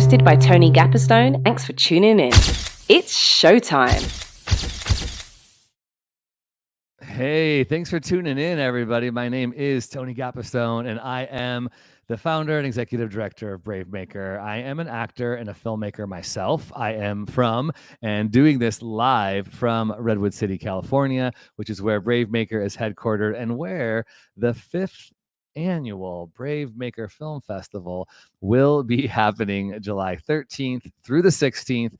hosted by Tony Gapperstone. Thanks for tuning in. It's showtime. Hey, thanks for tuning in, everybody. My name is Tony Gapperstone, and I am the founder and executive director of BraveMaker. I am an actor and a filmmaker myself. I am from and doing this live from Redwood City, California, which is where BraveMaker is headquartered and where the 5th annual BraveMaker Film Festival will be happening July 13th through the 16th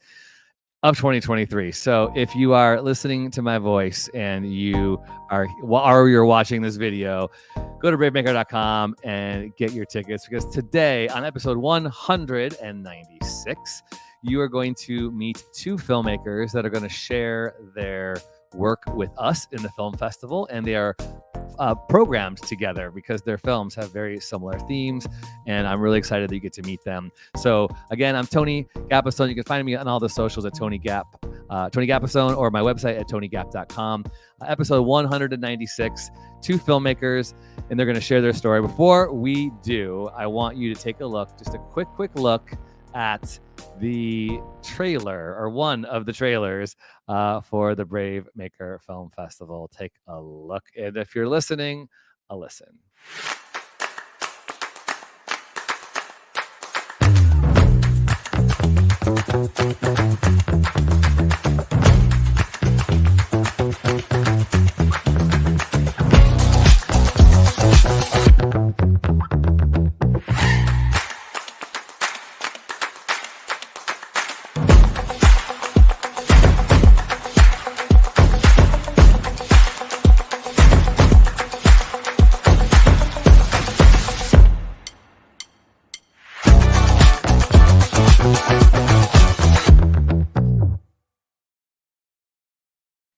of 2023. So if you are listening to my voice and you're watching this video, go to bravemaker.com and get your tickets, because today on episode 196, you are going to meet two filmmakers that are going to share their work with us in the film festival, and they are programmed together because their films have very similar themes, and I'm really excited that you get to meet them. So again, I'm Tony Gapperstone. You can find me on all the socials at Tony Gapperstone, or my website at tonygap.com. Episode 196, two filmmakers, and they're going to share their story. Before we do, I want you to take a look, just a quick look at the trailer, or one of the trailers for the BraveMaker Film Festival. Take a look, and if you're listening, a listen.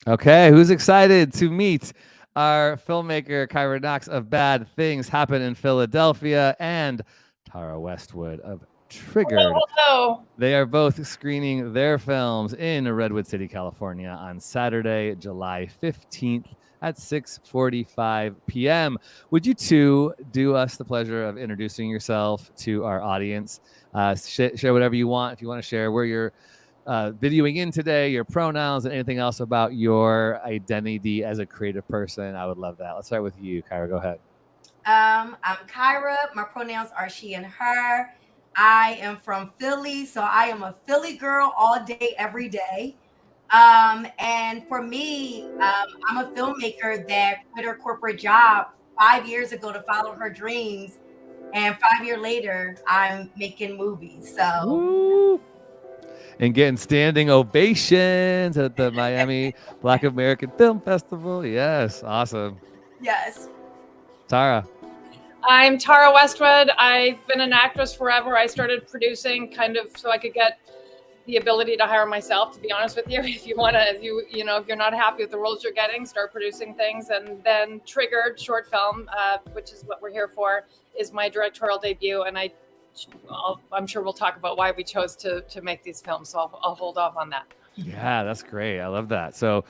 Okay, who's excited to meet our filmmaker, KYRA KNOX of Bad Things Happen in Philadelphia, and Tara Westwood of Triggered? Hello. They are both screening their films in Redwood City, California on Saturday, July 15th at 6:45 p.m. Would you two do us the pleasure of introducing yourself to our audience? Share whatever you want. If you want to share where you're videoing in today, your pronouns, and anything else about your identity as a creative person, I would love that. Let's start with you, KYRA. Go ahead. I'm KYRA. My pronouns are she and her. I am from Philly, so I am a Philly girl all day, every day. And for me, I'm a filmmaker that quit her corporate job 5 years ago to follow her dreams. And 5 years later, I'm making movies. So. Woo! And getting standing ovations at the Miami Black American Film Festival. Yes, awesome. Yes. Tara. I'm Tara Westwood. I've been an actress forever. I started producing kind of so I could get the ability to hire myself, to be honest with you. If you want to, if you're not happy with the roles you're getting, start producing things. And then Triggered short film, which is what we're here for, is my directorial debut. And I'm sure we'll talk about why we chose to make these films. So I'll hold off on that. Yeah, that's great. I love that. So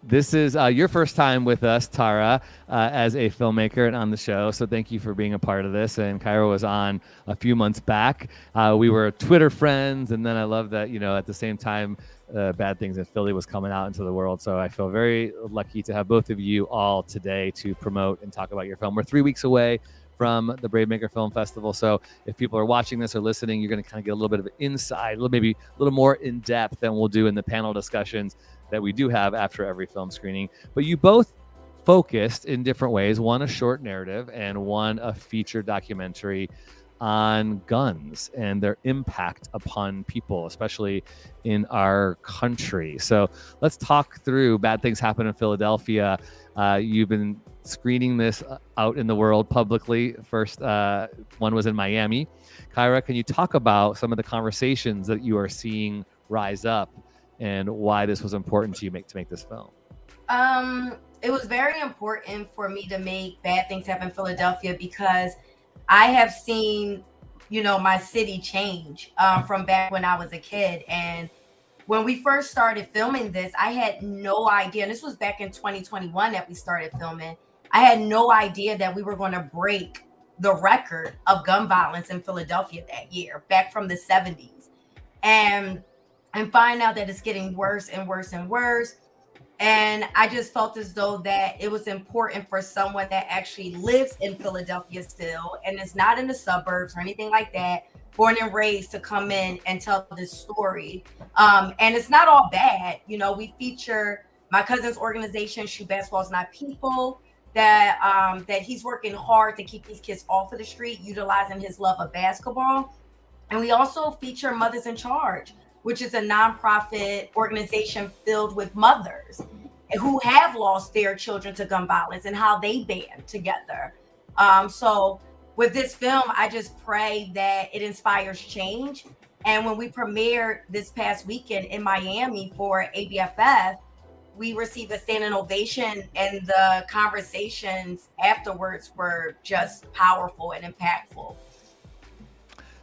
this is your first time with us, Tara, as a filmmaker and on the show. So thank you for being a part of this. And KYRA was on a few months back. We were Twitter friends. And then I love that, at the same time, Bad Things in Philly was coming out into the world. So I feel very lucky to have both of you all today to promote and talk about your film. We're 3 weeks away from the BraveMaker Film Festival. So if people are watching this or listening, you're going to kind of get a little bit of insight, maybe a little more in depth than we'll do in the panel discussions that we do have after every film screening. But you both focused in different ways, one a short narrative and one a feature documentary on guns and their impact upon people, especially in our country. So let's talk through Bad Things Happen in Philadelphia. You've been screening this out in the world publicly. First one was in Miami. KYRA, can you talk about some of the conversations that you are seeing rise up and why this was important to you to make this film? It was very important for me to make Bad Things Happen in Philadelphia because I have seen, my city change from back when I was a kid. And when we first started filming this, I had no idea. And this was back in 2021 that we started filming. I had no idea that we were going to break the record of gun violence in Philadelphia that year, back from the 70s. And find out that it's getting worse and worse and worse. And I just felt as though that it was important for someone that actually lives in Philadelphia still and is not in the suburbs or anything like that, born and raised, to come in and tell this story. And it's not all bad. You know, we feature my cousin's organization, Shoot Basketball's Not People, that he's working hard to keep these kids off of the street, utilizing his love of basketball. And we also feature Mothers in Charge, which is a nonprofit organization filled with mothers who have lost their children to gun violence and how they band together. So with this film, I just pray that it inspires change. And when we premiered this past weekend in Miami for ABFF, we received a standing ovation, and the conversations afterwards were just powerful and impactful.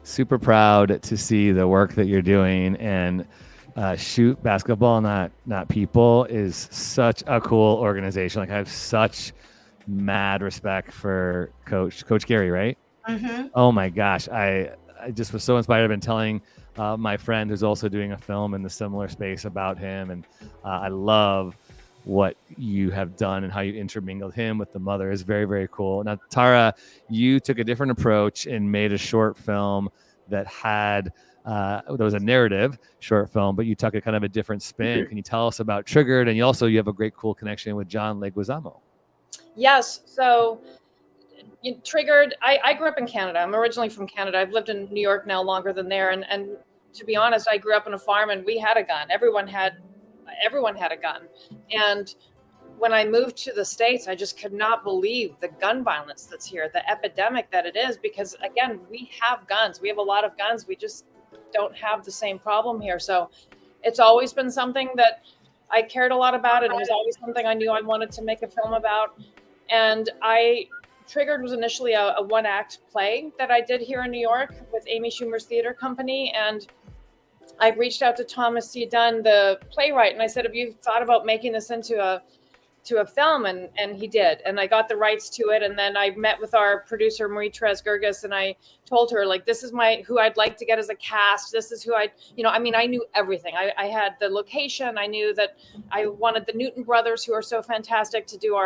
Super proud to see the work that you're doing, and Shoot Basketball Not People is such a cool organization. Like, I have such mad respect for Coach Gary, right? Mm-hmm. Oh my gosh, I just was so inspired. I've been telling my friend who's also doing a film in the similar space about him, and I love what you have done and how you intermingled him with the mother is very, very cool. Now, Tara, you took a different approach and made a short film that had there was a narrative short film, but you took a kind of a different spin. Can you tell us about Triggered? And you have a great, cool connection with John Leguizamo. Yes. So Triggered, I grew up in Canada. I'm originally from Canada. I've lived in New York now longer than there. And to be honest, I grew up on a farm and we had a gun. Everyone had a gun. And when I moved to the States, I just could not believe the gun violence that's here, the epidemic that it is, because again, we have guns. We have a lot of guns. We just don't have the same problem here. So it's always been something that I cared a lot about. And it was always something I knew I wanted to make a film about. And Triggered was initially a one-act play that I did here in New York with Amy Schumer's theater company. And I reached out to Thomas C. Dunn, the playwright, and I said, have you thought about making this into a film? And he did. And I got the rights to it. And then I met with our producer, Marie-Therese Gerges, and I told her, like, this is who I'd like to get as a cast. This is who I knew everything. I had the location. I knew that I wanted the Newton brothers, who are so fantastic, to do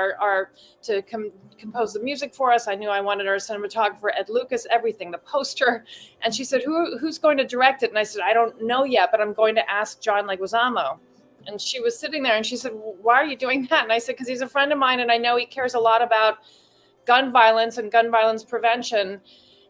compose the music for us. I knew I wanted our cinematographer, Ed Lucas, everything, the poster. And she said, who's going to direct it? And I said, I don't know yet, but I'm going to ask John Leguizamo. And she was sitting there and she said, why are you doing that? And I said, because he's a friend of mine and I know he cares a lot about gun violence and gun violence prevention.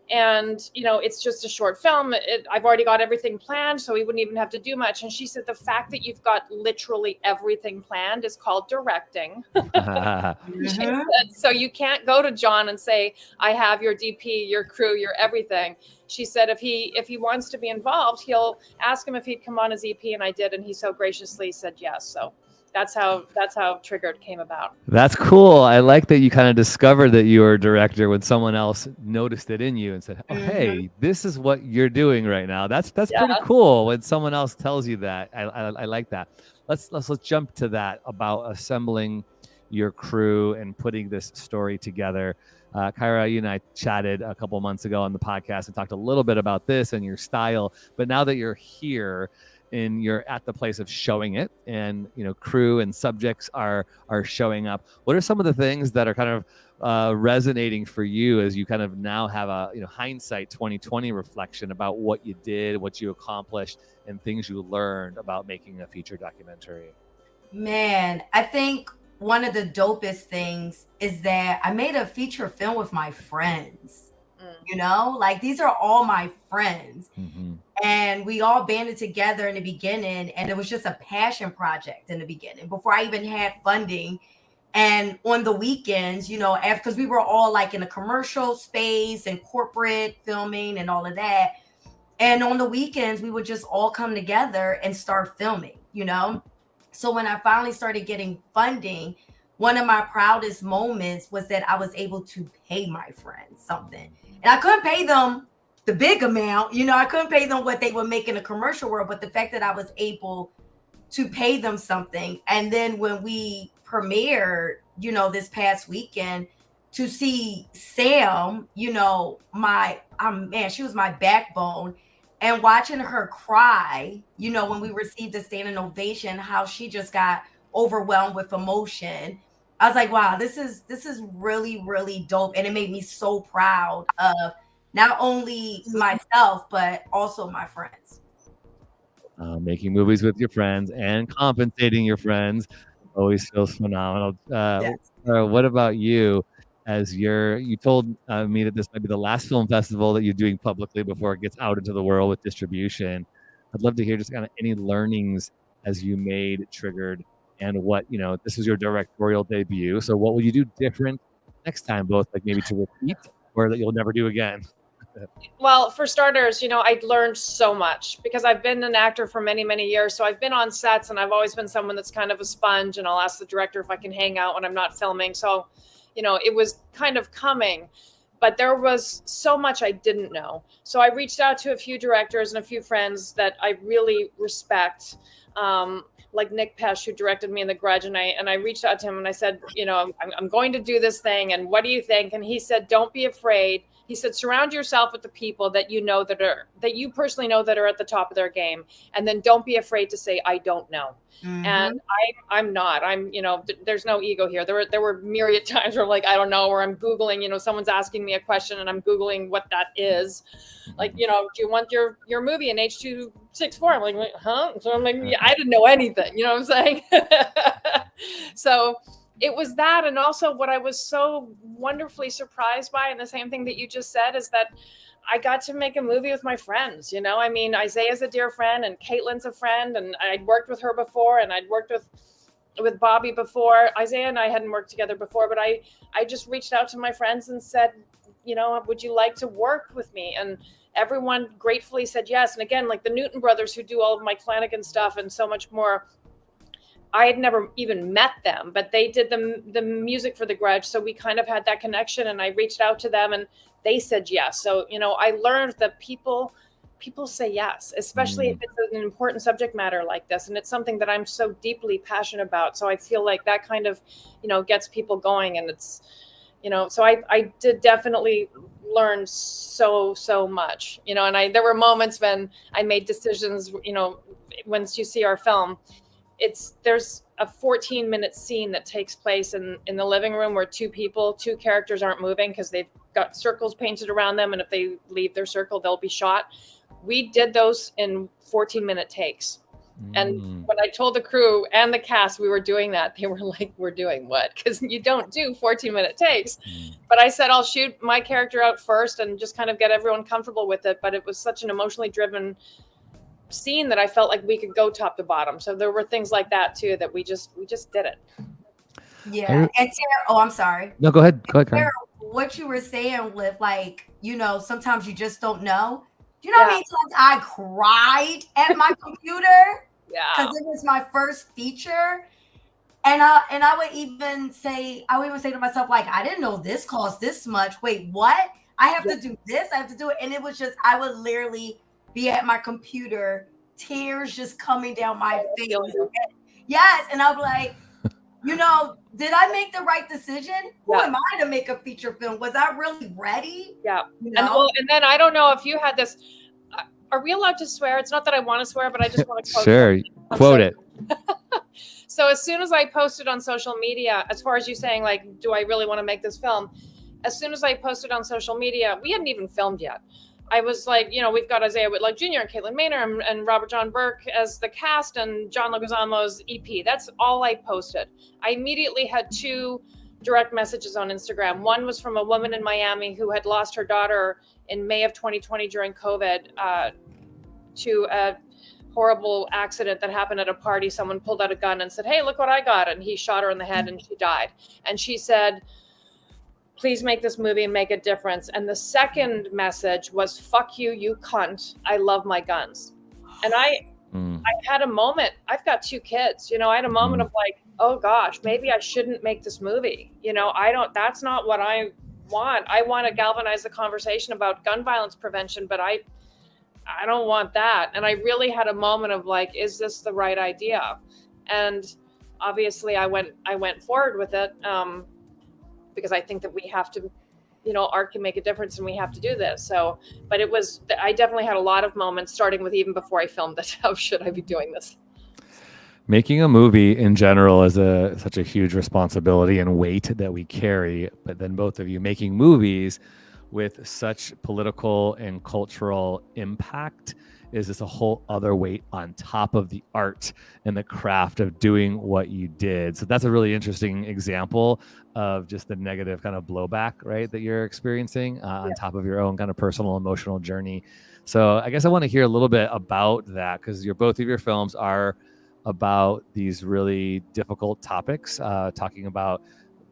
And, it's just a short film. I've already got everything planned, so we wouldn't even have to do much. And she said, the fact that you've got literally everything planned is called directing. She said, so you can't go to John and say, I have your DP, your crew, your everything. She said, if he wants to be involved, he'll ask him if he'd come on as EP. And I did. And he so graciously said yes. So that's how Triggered came about. That's cool. I like that you kind of discovered that you were a director when someone else noticed it in you and said, oh, hey, this is what you're doing right now. That's pretty cool when someone else tells you that. I like that. Let's jump to that about assembling your crew and putting this story together. KYRA, you and I chatted a couple months ago on the podcast and talked a little bit about this and your style. But now that you're here, and you're at the place of showing it, and crew and subjects are showing up, what are some of the things that are kind of resonating for you as you kind of now have a hindsight 2020 reflection about what you did, what you accomplished, and things you learned about making a feature documentary? Man, I think one of the dopest things is that I made a feature film with my friends. Like, these are all my friends. And we all banded together in the beginning, and it was just a passion project in the beginning before I even had funding. And on the weekends, because we were all like in a commercial space and corporate filming and all of that. And on the weekends, we would just all come together and start filming, So when I finally started getting funding, one of my proudest moments was that I was able to pay my friends something. And I couldn't pay them the big amount, I couldn't pay them what they would make in a commercial world, but the fact that I was able to pay them something. And then when we premiered, this past weekend, to see Sam, you know, man, she was my backbone. And watching her cry, you know, when we received the standing ovation, how she just got overwhelmed with emotion. I was like, wow, this is really, really dope. And it made me so proud of not only myself, but also my friends. Making movies with your friends and compensating your friends always feels phenomenal. Yes. What about you? As you told me that this might be the last film festival that you're doing publicly before it gets out into the world with distribution. I'd love to hear just kind of any learnings as you made Triggered, and what, you know, this was your directorial debut. So what will you do different next time, both like maybe to repeat or that you'll never do again? Well, for starters, you know, I learned so much because I've been an actor for many, many years. So I've been on sets, and I've always been someone that's kind of a sponge, and I'll ask the director if I can hang out when I'm not filming. So, you know, it was kind of coming, but there was so much I didn't know. So I reached out to a few directors and a few friends that I really respect. Like Nick Pesh, who directed me in The Grudge, and I reached out to him and I said, you know, I'm going to do this thing, and what do you think? And he said, don't be afraid. He said, surround yourself with the people that you know that you personally know that are at the top of their game, and then don't be afraid to say, I don't know. Mm-hmm. And I'm not. You know, there's no ego here. There were myriad times where like I don't know, or I'm Googling. You know, someone's asking me a question and I'm Googling what that is. Like, you know, do you want your movie in H.264? I'm like, huh? So I'm like, yeah, I didn't know anything. You know what I'm saying? So it was that. And also what I was so wonderfully surprised by, and the same thing that you just said, is that I got to make a movie with my friends. You know, I mean, Isaiah's a dear friend, and Caitlin's a friend, and I'd worked with her before, and I'd worked with Bobby before. Isaiah and I hadn't worked together before, but I just reached out to my friends and said, you know, would you like to work with me? And everyone gratefully said yes. And again, like the Newton brothers, who do all of Mike Flanagan stuff and so much more, I had never even met them, but they did the music for The Grudge. So we kind of had that connection, and I reached out to them and they said yes. So, you know, I learned that people say yes, especially if it's an important subject matter like this. And it's something that I'm so deeply passionate about. So I feel like that kind of, you know, gets people going. And it's, you know, so I did definitely learn so much, you know, and there were moments when I made decisions, you know, once you see our film, there's a 14-minute scene that takes place in the living room where two characters aren't moving because they've got circles painted around them. And if they leave their circle, they'll be shot. We did those in 14-minute takes. And when I told the crew and the cast we were doing that, they were like, we're doing what? Because you don't do 14-minute takes. But I said, I'll shoot my character out first and just kind of get everyone comfortable with it. But it was such an emotionally driven scene that I felt like we could go top to bottom. So there were things like that too, that we just did it. Yeah. And Tara, I'm sorry. No, go ahead. Tara, what you were saying with, like, you know, sometimes you just don't know. Do you know how many times I cried at my computer? Yeah. Because it was my first feature. And I would even say to myself, like, I didn't know this cost this much. Wait, what? I have to do this. I have to do it. And it was just, I would literally be at my computer, tears just coming down my face. Yes. And I'm like, you know, did I make the right decision? Who am I to make a feature film? Was I really ready? Yeah. You know? And then I don't know if you had this. Are we allowed to swear? It's not that I want to swear, but I just want to quote. Sure. Quote it. So as soon as I posted on social media, as far as you saying, like, do I really want to make this film? As soon as I posted on social media, we hadn't even filmed yet. I was like, you know, we've got Isaiah Whitlock Jr. and Caitlin Maynor and Robert John Burke as the cast, and John Leguizamo's EP. That's all I posted. I immediately had 2 direct messages on Instagram. One was from a woman in Miami who had lost her daughter in May of 2020 during COVID to a horrible accident that happened at a party. Someone pulled out a gun and said, hey, look what I got. And he shot her in the head and she died. And she said, please make this movie and make a difference. And the second message was, fuck you, you cunt. I love my guns. And I had a moment. I've got 2 kids. You know, I had a moment of like, oh gosh, maybe I shouldn't make this movie. You know, that's not what I want. I want to galvanize the conversation about gun violence prevention, but I don't want that. And I really had a moment of like, is this the right idea? And obviously I went forward with it. because I think that we have to, art can make a difference and we have to do this. So, but I definitely had a lot of moments, starting with even before I filmed it. How should I be doing this? Making a movie in general is such a huge responsibility and weight that we carry. But then both of you making movies with such political and cultural impact is just a whole other weight on top of the art and the craft of doing what you did. So that's a really interesting example of just the negative kind of blowback, right, that you're experiencing on top of your own kind of personal, emotional journey. So I guess I want to hear a little bit about that, because both of your films are about these really difficult topics, talking about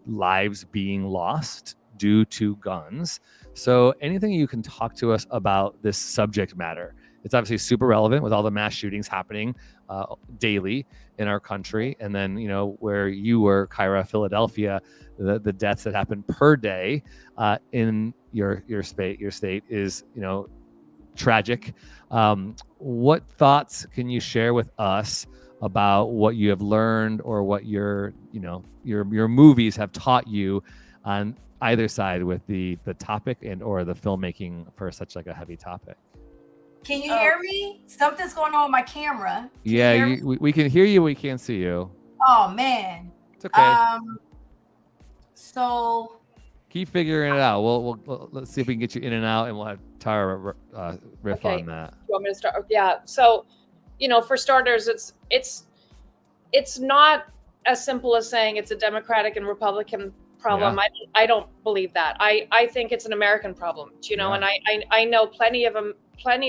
lives being lost due to guns. So anything you can talk to us about this subject matter? It's obviously super relevant with all the mass shootings happening daily in our country. And then, where you were, KYRA, Philadelphia, the deaths that happen per day in your state is, tragic. What thoughts can you share with us about what you have learned, or what your movies have taught you on either side with the topic and or the filmmaking for such like a heavy topic? Can you hear me? Something's going on with my camera. We can hear you. We can't see you. Oh man. It's okay. So keep figuring it out. We'll let's see if we can get you in and out, and we'll have Tara riff on that. You want me to start? Yeah. So, for starters, it's not as simple as saying it's a Democratic and Republican problem. Yeah. I don't believe that. I think it's an American problem. And I know plenty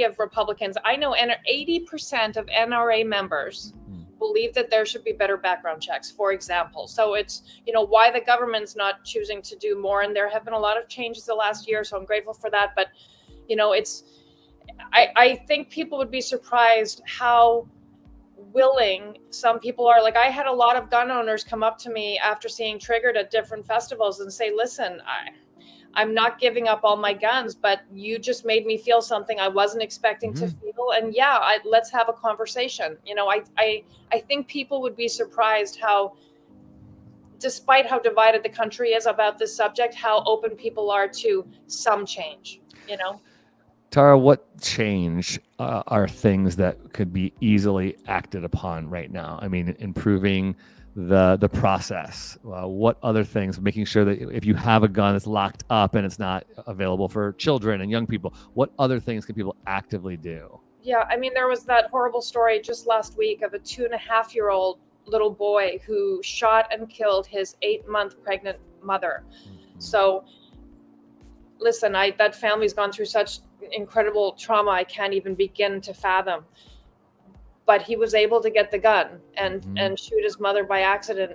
of Republicans. I know 80% of NRA members believe that there should be better background checks, for example. So it's, why the government's not choosing to do more. And there have been a lot of changes the last year, so I'm grateful for that. But, I think people would be surprised how willing some people are. Like, I had a lot of gun owners come up to me after seeing Triggered at different festivals and say, listen, I'm not giving up all my guns, but you just made me feel something I wasn't expecting to feel. And let's have a conversation. I think people would be surprised how, despite how divided the country is about this subject, how open people are to some change, Tara, what change are things that could be easily acted upon right now? I mean, improving the process. What other things, making sure that if you have a gun that's locked up and it's not available for children and young people, what other things can people actively do? Yeah, I mean, there was that horrible story just last week of a 2.5-year-old little boy who shot and killed his 8-month pregnant mother. So listen, that family's gone through such incredible trauma I can't even begin to fathom. But he was able to get the gun and shoot his mother by accident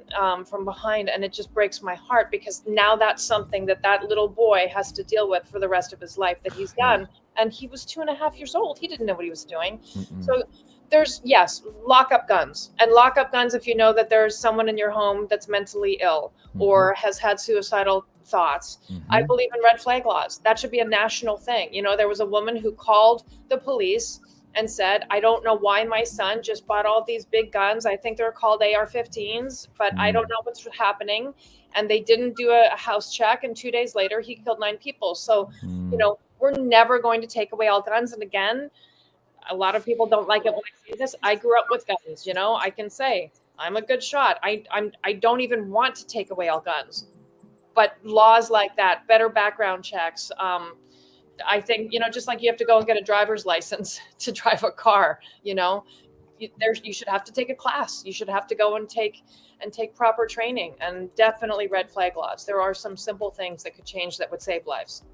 from behind. And it just breaks my heart, because now that's something that little boy has to deal with for the rest of his life that he's done. And he was 2.5 years old. He didn't know what he was doing. So there's, lock up guns. And lock up guns if you know that there's someone in your home that's mentally ill or has had suicidal thoughts. I believe in red flag laws. That should be a national thing. There was a woman who called the police and said, I don't know why my son just bought all these big guns. I think they're called AR-15s, but I don't know what's happening. And they didn't do a house check. And 2 days later, he killed 9 people. So, we're never going to take away all guns. And again, a lot of people don't like it when I say this. I grew up with guns. I can say I'm a good shot. I don't even want to take away all guns. But laws like that, better background checks, I think, just like you have to go and get a driver's license to drive a car, you should have to take a class. You should have to go and take proper training, and definitely red flag laws. There are some simple things that could change that would save lives.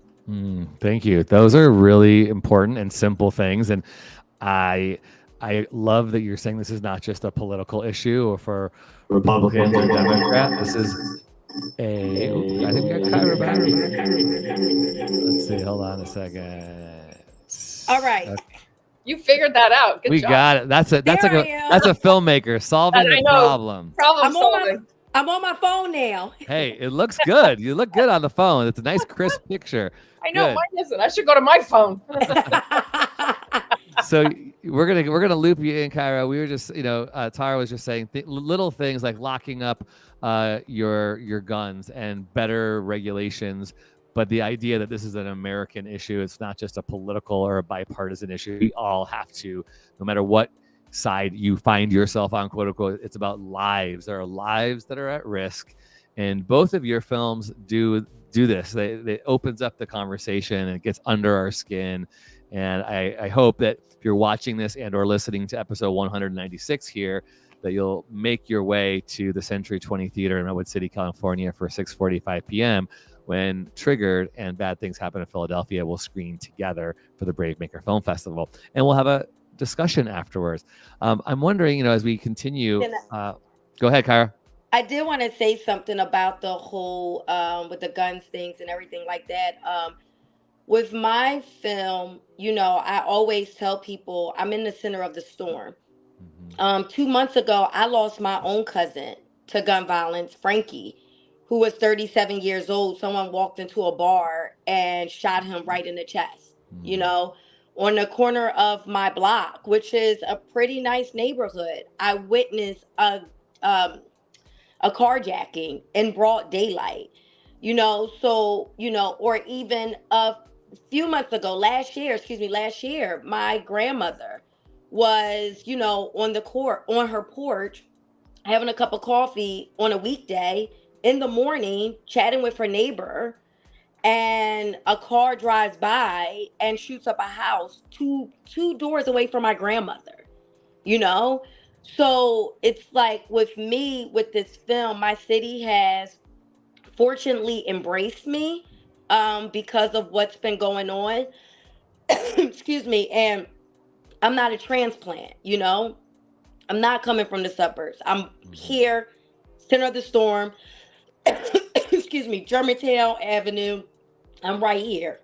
Thank you. Those are really important and simple things. And I love that you're saying this is not just a political issue or for Republicans or Democrats. This is I think we got KYRA back. Let's see. Hold on a second. All right. Okay. You figured that out. Good job. Got it. That's a filmmaker solving the problem. Problem solving. I'm on my phone now. Hey, it looks good. You look good on the phone. It's a nice crisp picture. I know. Mine isn't. I should go to my phone. So we're gonna loop you in, KYRA. We were just, Tara was just saying little things like locking up your guns and better regulations. But the idea that this is an American issue, it's not just a political or a bipartisan issue. We all have to, no matter what side you find yourself on, quote unquote, it's about lives. There are lives that are at risk. And both of your films do this. It opens up the conversation and it gets under our skin. And I hope that if you're watching this and or listening to episode 196 here, that you'll make your way to the Century 20 Theater in Redwood City, California for 6:45 p.m. when Triggered and Bad Things Happen in Philadelphia will screen together for the BraveMaker Film Festival. And we'll have a discussion afterwards. I'm wondering, as we continue, go ahead, KYRA. I did want to say something about the whole with the guns things and everything like that. With my film, I always tell people I'm in the center of the storm. 2 months ago, I lost my own cousin to gun violence, Frankie, who was 37 years old. Someone walked into a bar and shot him right in the chest, on the corner of my block, which is a pretty nice neighborhood. I witnessed a carjacking in broad daylight, or even a few months ago, last year, my grandmother was, on her porch, having a cup of coffee on a weekday in the morning, chatting with her neighbor, and a car drives by and shoots up a house two doors away from my grandmother, So it's like with me, with this film, my city has fortunately embraced me because of what's been going on. Excuse me. And I'm not a transplant, I'm not coming from the suburbs. I'm here, center of the storm. Excuse me, Germantown Avenue. I'm right here.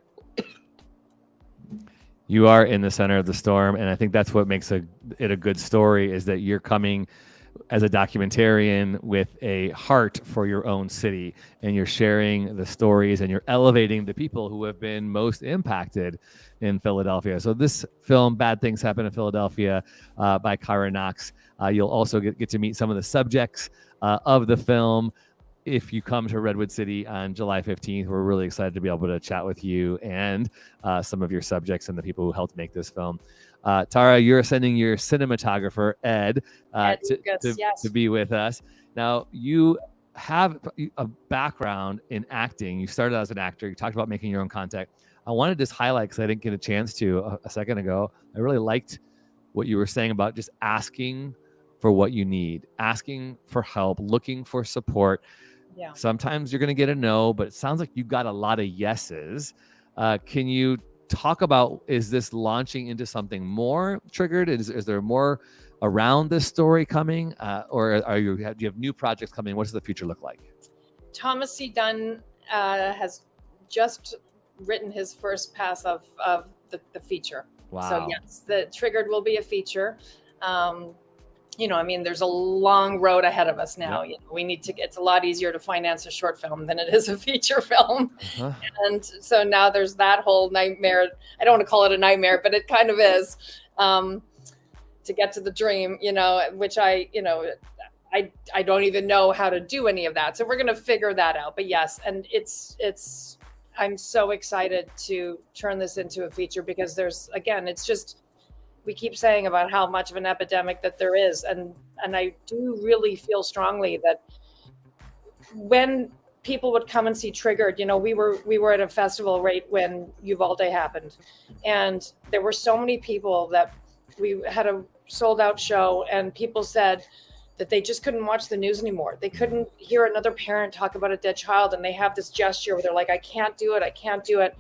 You are in the center of the storm, and I think that's what makes it a good story, is that you're coming as a documentarian with a heart for your own city, and you're sharing the stories and you're elevating the people who have been most impacted in Philadelphia. So this film, Bad Things Happen in Philadelphia, by KNOX, you'll also get to meet some of the subjects of the film. If you come to Redwood City on July 15th, we're really excited to be able to chat with you and some of your subjects and the people who helped make this film. Tara, you're sending your cinematographer, Ed, to be with us. Now, you have a background in acting. You started as an actor. You talked about making your own content. I want to just highlight, because I didn't get a chance to a second ago, I really liked what you were saying about just asking for what you need, asking for help, looking for support. Yeah. Sometimes you're going to get a no, but it sounds like you got a lot of yeses. Can you talk about, is this launching into something more Triggered? Is there more around this story coming? Or do you have new projects coming? What does the future look like? Thomas C. Dunn has just written his first pass of the feature. Wow. So yes, the Triggered will be a feature. There's a long road ahead of us now. Yep. It's a lot easier to finance a short film than it is a feature film. Uh-huh. And so now there's that whole nightmare. I don't want to call it a nightmare, but it kind of is, to get to the dream, which I don't even know how to do any of that. So we're going to figure that out. But yes, and I'm so excited to turn this into a feature, because we keep saying about how much of an epidemic that there is. And I do really feel strongly that when people would come and see Triggered, we were at a festival right when Uvalde happened. And there were so many people that we had a sold out show, and people said that they just couldn't watch the news anymore. They couldn't hear another parent talk about a dead child. And they have this gesture where they're like, I can't do it.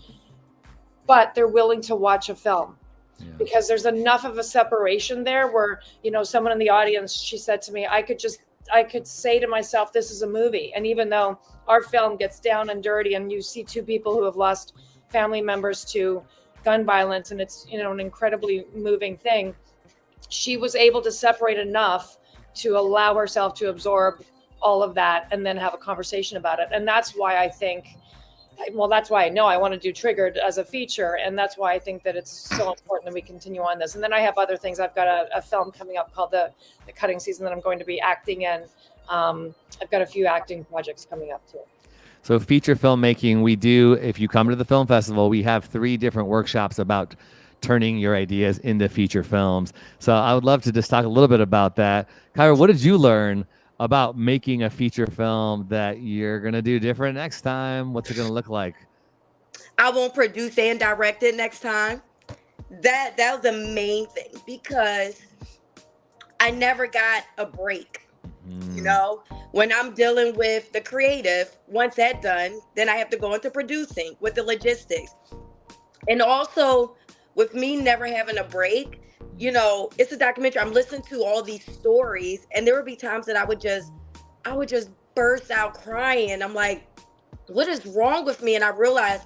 But they're willing to watch a film. Yeah. Because there's enough of a separation there where, someone in the audience, she said to me, I could say to myself, this is a movie. And even though our film gets down and dirty, and you see two people who have lost family members to gun violence, and it's, an incredibly moving thing, she was able to separate enough to allow herself to absorb all of that and then have a conversation about it. And that's why I think well, that's why I know I want to do Triggered as a feature. And that's why I think that it's so important that we continue on this. And then I have other things. I've got a film coming up called the Cutting Season that I'm going to be acting in. I've got a few acting projects coming up too. So feature filmmaking, we do, if you come to the film festival, we have 3 different workshops about turning your ideas into feature films. So I would love to just talk a little bit about that. KYRA, what did you learn about making a feature film that you're going to do different next time? What's it going to look like? I won't produce and direct it next time. That was the main thing, because I never got a break. You know, when I'm dealing with the creative, once that's done, then I have to go into producing with the logistics. And also with me never having a break, you know, it's a documentary. I'm listening to all these stories, and there would be times that I would just burst out crying. I'm like, what is wrong with me? And I realized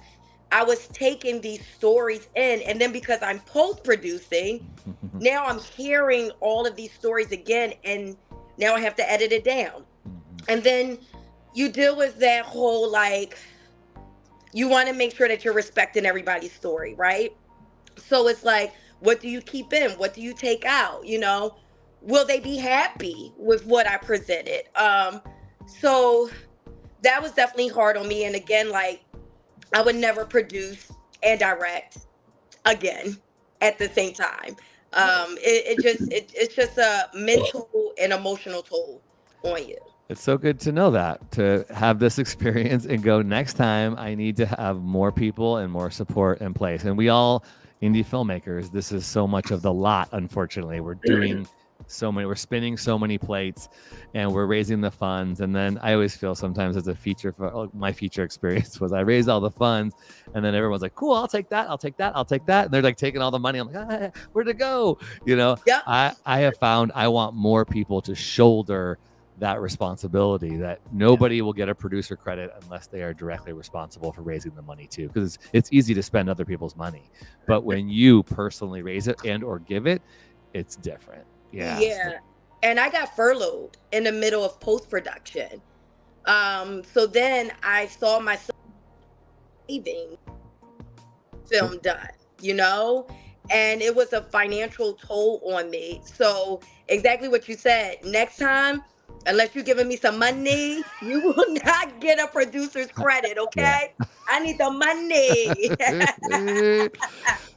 I was taking these stories in, and then because I'm post-producing, now I'm hearing all of these stories again, and now I have to edit it down. And then you deal with that whole, like, you want to make sure that you're respecting everybody's story, right? So it's like, what do you keep in? What do you take out? You know, will they be happy with what I presented? So that was definitely hard on me. And again, like, I would never produce and direct again at the same time. It's just a mental and emotional toll on you. It's so good to know that, to have this experience and go, next time I need to have more people and more support in place. And we all, indie filmmakers, this is so much of the lot, unfortunately. We're doing we're spinning so many plates, and we're raising the funds. And then I always feel sometimes as a feature, my feature experience was I raised all the funds, and then everyone's like, cool, I'll take that. And they're like taking all the money. I'm like, where'd it go? You know, Yep. I have found I want more people to shoulder that responsibility, that nobody will get a producer credit unless they are directly responsible for raising the money too. Because it's easy to spend other people's money, but when you personally raise it and or give it, it's different. Yeah. And I got furloughed in the middle of post-production. So then I saw myself leaving film done, you know, and it was a financial toll on me. So exactly what you said, next time, unless you're giving me some money, you will not get a producer's credit, okay? Yeah. I need the money.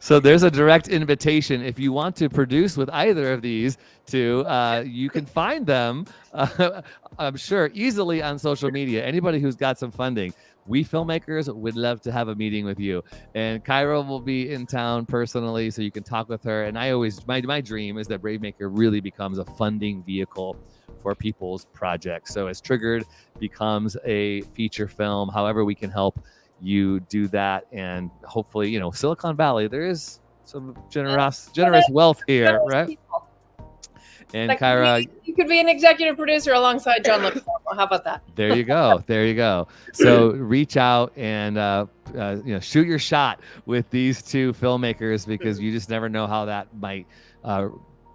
So there's a direct invitation. If you want to produce with either of these two, you can find them, I'm sure, easily on social media. Anybody who's got some funding. We Filmmakers would love to have a meeting with you. And KYRA will be in town personally, so you can talk with her. And I always, my dream is that BraveMaker really becomes a funding vehicle for people's projects. So as Triggered becomes a feature film, however we can help you do that. And hopefully, you know, Silicon Valley, there is some generous wealth here, right? People. And like KYRA, you could be an executive producer alongside John Lipscomb. How about that? There you go. So reach out and you know, shoot your shot with these two filmmakers, because you just never know how that might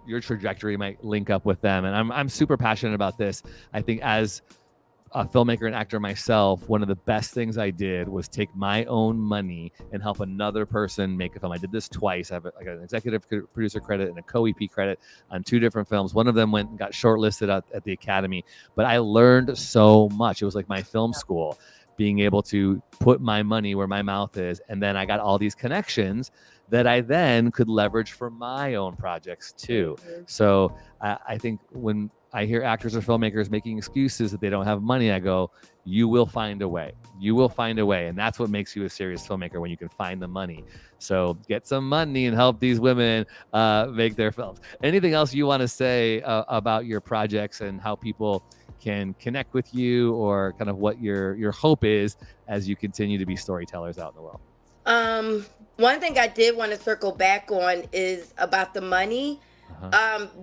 your trajectory might link up with them. And I'm super passionate about this. I think as a filmmaker and actor myself, one of the best things I did was take my own money and help another person make a film. I did this twice. I have like an executive producer credit and a co-EP credit on 2 different films. One of them went and got shortlisted at the Academy, but I learned so much. It was like my film school, being able to put my money where my mouth is. And then I got all these connections that I then could leverage for my own projects too. So I think when I hear actors or filmmakers making excuses that they don't have money, I go, you will find a way. And that's what makes you a serious filmmaker, when you can find the money. So get some money and help these women make their films. Anything else you want to say about your projects and how people can connect with you, or kind of what your hope is as you continue to be storytellers out in the world? One thing I did want to circle back on is about the money.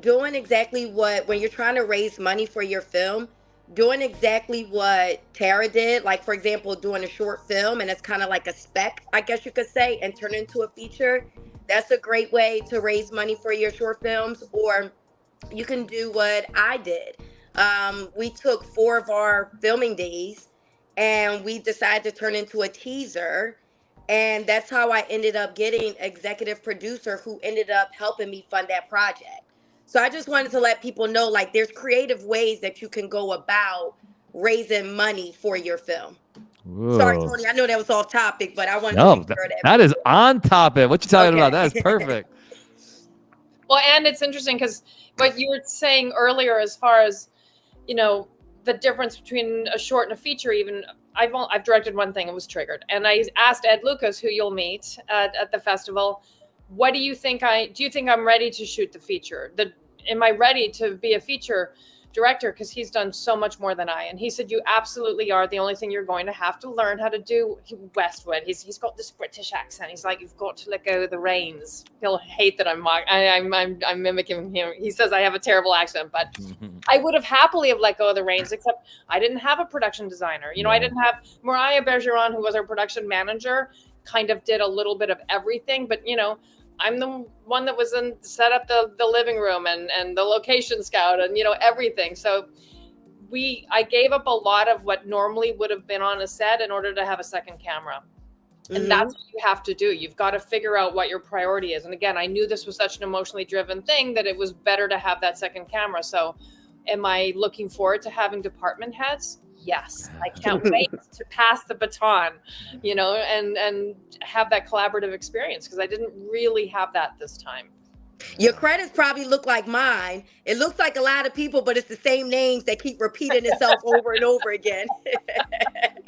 Doing exactly when you're trying to raise money for your film, doing exactly what Tara did, like for example, doing a short film, and it's kind of like a spec, I guess you could say, and turn it into a feature. That's a great way to raise money for your short films. Or you can do what I did. We took 4 of our filming days and we decided to turn into a teaser. And that's how I ended up getting executive producer who ended up helping me fund that project. So I just wanted to let people know, like, there's creative ways that you can go about raising money for your film. Ooh. Sorry, Tony, I know that was off topic, but I wanted No, to make sure that is on topic. What you talking about? Okay. That is perfect. Well, and it's interesting because what you were saying earlier, as far as, you know, the difference between a short and a feature, even I've directed one thing, it was Triggered. And I asked Ed Lucas, who you'll meet at the festival, what do you think do you think I'm ready to shoot the feature? Am I ready to be a feature director? Because he's done so much more than I. And he said, you absolutely are. The only thing you're going to have to learn how to do, Westwood, he's got this British accent. He's like, you've got to let go of the reins. He'll hate that I'm mimicking him. He says I have a terrible accent, but I would have happily have let go of the reins, except I didn't have a production designer. You know, I didn't have Mariah Bergeron, who was our production manager, kind of did a little bit of everything, but you know, I'm the one that was set up the living room and the location scout and, you know, everything. So I gave up a lot of what normally would have been on a set in order to have a second camera. And that's what you have to do. You've got to figure out what your priority is. And again, I knew this was such an emotionally driven thing that it was better to have that second camera. So am I looking forward to having department heads? Yes, I can't wait to pass the baton, you know, and have that collaborative experience, because I didn't really have that this time. Your credits probably look like mine. It looks like a lot of people, but it's the same names that keep repeating itself over and over again.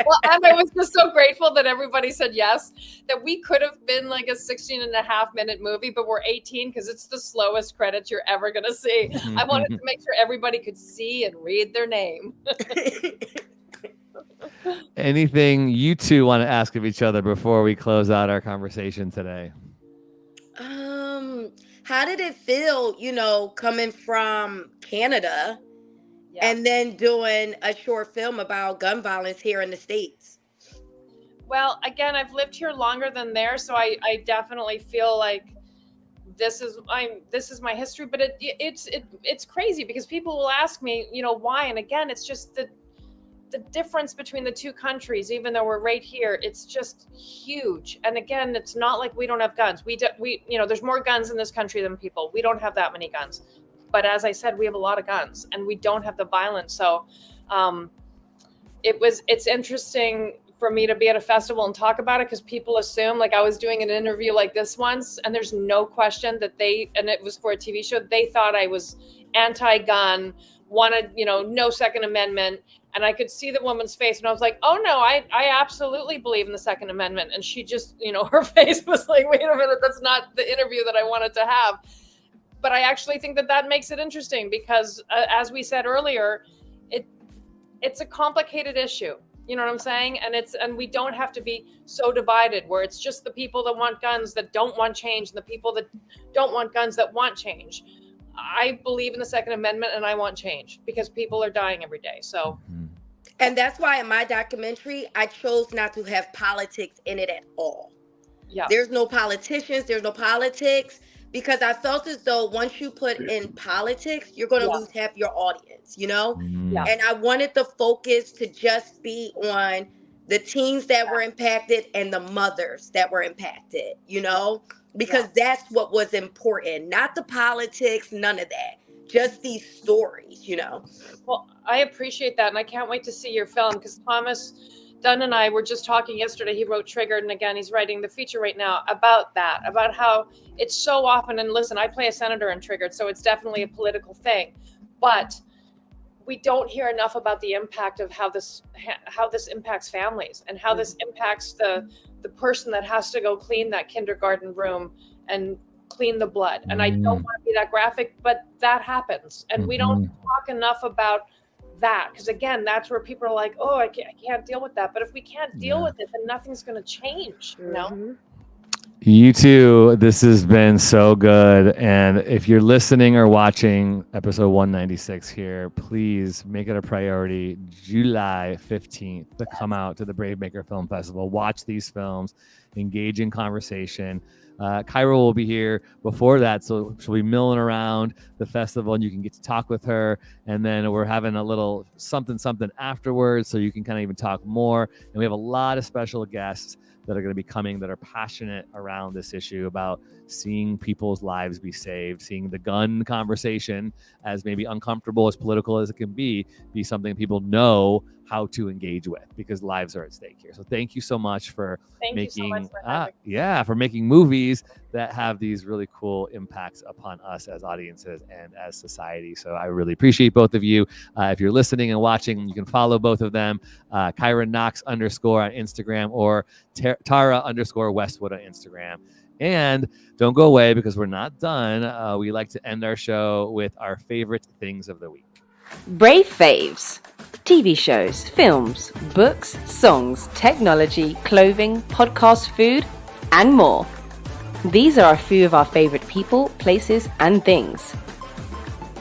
Well, and I was just so grateful that everybody said yes, that we could have been like a 16.5-minute movie, but we're 18 because it's the slowest credits you're ever going to see. I wanted to make sure everybody could see and read their name. Anything you two want to ask of each other before we close out our conversation today? How did it feel, you know, coming from Canada and then doing a short film about gun violence here in the States? Well, again, I've lived here longer than there, so I definitely feel like this is my history. But it's crazy because people will ask me, you know, why? And again, it's just the difference between the two countries. Even though we're right here, it's just huge. And again, it's not like we don't have guns. We you know, there's more guns in this country than people. We don't have that many guns. But as I said, we have a lot of guns, and we don't have the violence. So it's interesting for me to be at a festival and talk about it, because people assume, like I was doing an interview like this once, and there's no question that and it was for a TV show, they thought I was anti-gun, wanted, you know, no Second Amendment. And I could see the woman's face, and I was like, oh no, I absolutely believe in the Second Amendment. And she just, you know, her face was like, wait a minute, that's not the interview that I wanted to have. But I actually think that makes it interesting because, as we said earlier, it's a complicated issue. You know what I'm saying? And we don't have to be so divided where it's just the people that want guns that don't want change and the people that don't want guns that want change. I believe in the Second Amendment, and I want change because people are dying every day. So. And that's why in my documentary, I chose not to have politics in it at all. Yeah. There's no politicians, there's no politics, because I felt as though once you put in politics, you're going to lose half your audience, you know? Yeah. And I wanted the focus to just be on the teens that were impacted and the mothers that were impacted, you know? Because that's what was important, not the politics, none of that. Just these stories, you know. Well, I appreciate that, and I can't wait to see your film, because Thomas Dunn and I were just talking yesterday. He wrote Triggered, and again, he's writing the feature right now about that, about how it's so often, and listen, I play a senator in Triggered, so it's definitely a political thing, but we don't hear enough about the impact of how this impacts families, and how this impacts the person that has to go clean that kindergarten room and clean the blood. And I don't want to be that graphic, but that happens. And we don't talk enough about that, because again, that's where people are like, oh, I can't deal with that. But if we can't deal with it, then nothing's going to change, you know? You too. This has been so good. And if you're listening or watching episode 196 here, please make it a priority, July 15th, to come out to the BraveMaker Film Festival. Watch these films. engage in conversation. KYRA will be here before that, so she'll be milling around the festival and you can get to talk with her. And then we're having a little something afterwards, so you can kind of even talk more. And we have a lot of special guests that are going to be coming that are passionate around this issue about seeing people's lives be saved, seeing the gun conversation, as maybe uncomfortable, as political as it can be something people know how to engage with, because lives are at stake here. So thank you so much for making movies that have these really cool impacts upon us as audiences and as society. So I really appreciate both of you. If you're listening and watching, you can follow both of them, KYRA KNOX _ on Instagram, or Tara _ Westwood on Instagram. And don't go away, because we're not done. We like to end our show with our favorite things of the week. Brave Faves. TV shows, films, books, songs, technology, clothing, podcast, food, and more. These are a few of our favorite people, places, and things.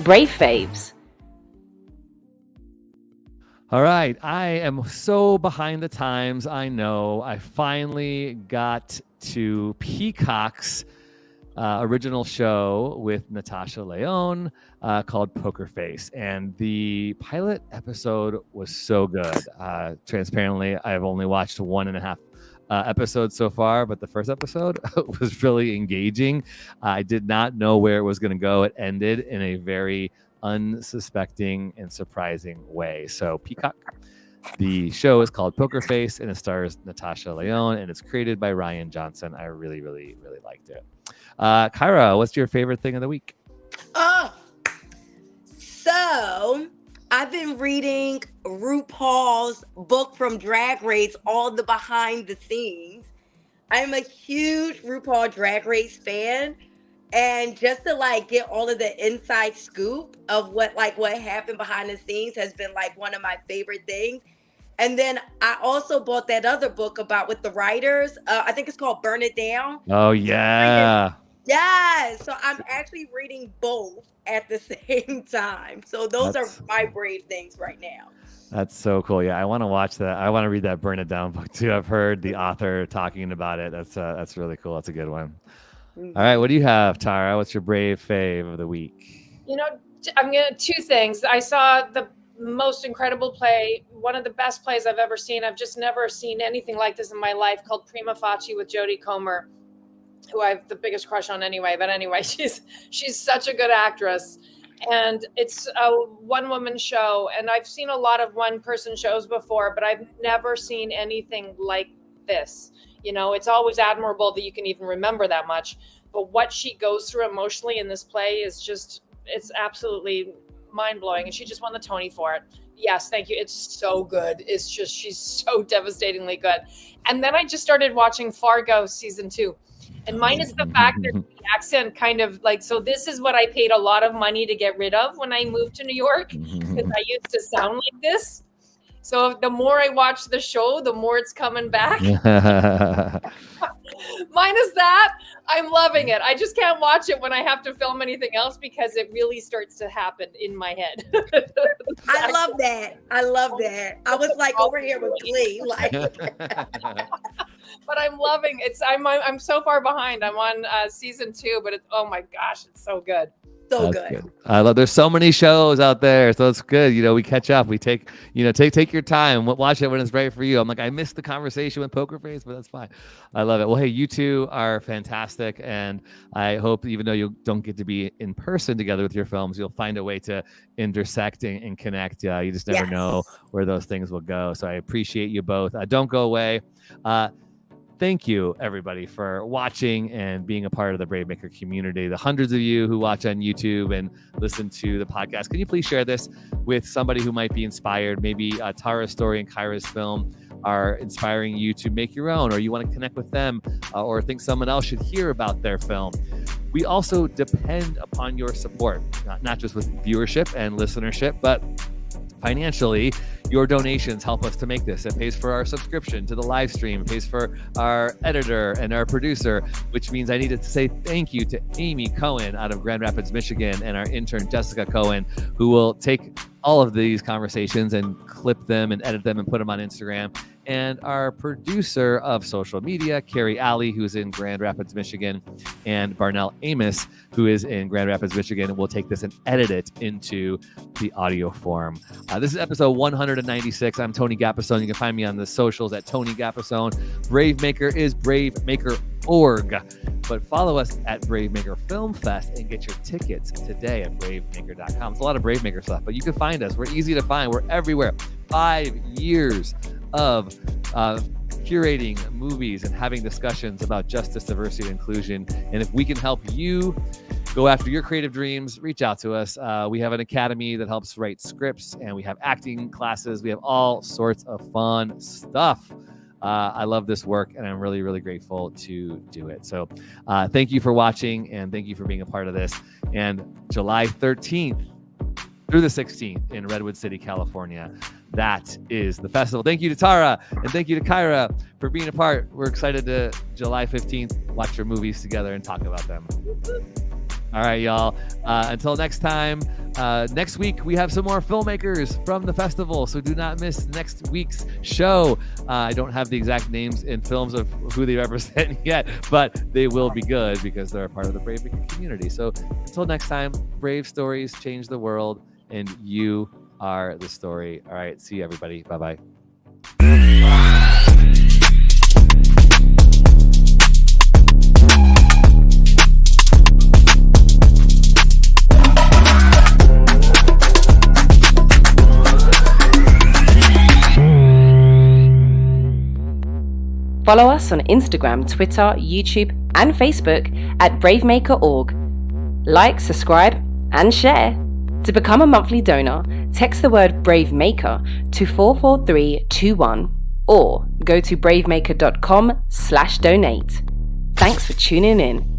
Brave Faves. All right. I am so behind the times. I know. I finally got to Peacock's original show with Natasha Lyonne called Poker Face. And the pilot episode was so good. Transparently, I've only watched 1.5 episodes so far, but the first episode was really engaging. I did not know where it was going to go. It ended in a very unsuspecting and surprising way. So Peacock, the show is called Poker Face, and it stars Natasha Lyonne, and it's created by Ryan Johnson. I really, really, really liked it. KYRA, what's your favorite thing of the week? So I've been reading RuPaul's book from Drag Race, all the behind the scenes. I'm a huge RuPaul Drag Race fan. And just to get all of the inside scoop of what happened behind the scenes has been one of my favorite things. And then I also bought that other book with the writers. I think it's called Burn It Down. Oh, yeah. Yeah. So I'm actually reading both at the same time. So those are my brave things right now. That's so cool. Yeah, I want to watch that. I want to read that Burn It Down book too. I've heard the author talking about it. That's really cool. That's a good one. All right. What do you have, Tara? What's your brave fave of the week? I'm going to two things. I saw the most incredible play, one of the best plays I've ever seen. I've just never seen anything like this in my life, called Prima Facie with Jodie Comer, who I have the biggest crush on anyway. But anyway, she's such a good actress. And it's a one-woman show. And I've seen a lot of one-person shows before, but I've never seen anything like this. It's always admirable that you can even remember that much. But what she goes through emotionally in this play is it's absolutely mind-blowing. And she just won the Tony for it. Yes, thank you. It's so good. It's just, she's so devastatingly good. And then I just started watching Fargo season 2. And minus the fact that the accent kind of so this is what I paid a lot of money to get rid of when I moved to New York, because I used to sound like this. So the more I watch the show, the more it's coming back. Minus that, I'm loving it. I just can't watch it when I have to film anything else, because it really starts to happen in my head. I love that. I was over here with Glee. But I'm loving it. I'm so far behind. I'm on season 2, but oh my gosh, it's so good. So good. I love. There's so many shows out there, so it's good. We catch up. We take your time. Watch it when it's right for you. I'm I missed the conversation with Poker Face, but that's fine. I love it. Well, hey, you two are fantastic, and I hope even though you don't get to be in person together with your films, you'll find a way to intersect and connect. You just never know where those things will go. So I appreciate you both. Don't go away. Thank you, everybody, for watching and being a part of the BraveMaker community. The hundreds of you who watch on YouTube and listen to the podcast, can you please share this with somebody who might be inspired? Maybe Tara's story and KYRA's film are inspiring you to make your own, or you want to connect with them, or think someone else should hear about their film. We also depend upon your support, not just with viewership and listenership, but financially. Your donations help us to make this. It pays for our subscription to the live stream. It pays for our editor and our producer, which means I needed to say thank you to Amy Cohen out of Grand Rapids, Michigan, and our intern, Jessica Cohen, who will take all of these conversations and clip them and edit them and put them on Instagram. and our producer of social media, Carrie Alley, who's in Grand Rapids, Michigan, and Barnell Amos, who is in Grand Rapids, Michigan. We'll take this and edit it into the audio form. This is episode 196. I'm Tony Gappasone. You can find me on the socials at Tony Gappasone. BraveMaker is BraveMaker.org. But follow us at BraveMaker Film Fest and get your tickets today at BraveMaker.com. It's a lot of BraveMaker stuff, but you can find us. We're easy to find. We're everywhere. 5 years of curating movies and having discussions about justice, diversity, and inclusion. And if we can help you go after your creative dreams, reach out to us. We have an academy that helps write scripts, and we have acting classes. We have all sorts of fun stuff. I love this work, and I'm really, really grateful to do it. So thank you for watching, and thank you for being a part of this. And July 13th through the 16th in Redwood City, California, that is the festival. Thank you to Tara, and thank you to KYRA for being a part. We're excited to July 15th watch your movies together and talk about them. All right, y'all. Until next time, next week we have some more filmmakers from the festival, so do not miss next week's show. I don't have the exact names and films of who they represent yet, but they will be good because they're a part of the BraveMaker community. So until next time, brave stories change the world, and you are the story. All right, see you, everybody. Bye-bye. Follow us on Instagram, Twitter, YouTube, and Facebook at BraveMaker.org. Like, subscribe, and share. To become a monthly donor, text the word BraveMaker to 44321 or go to bravemaker.com/donate. Thanks for tuning in.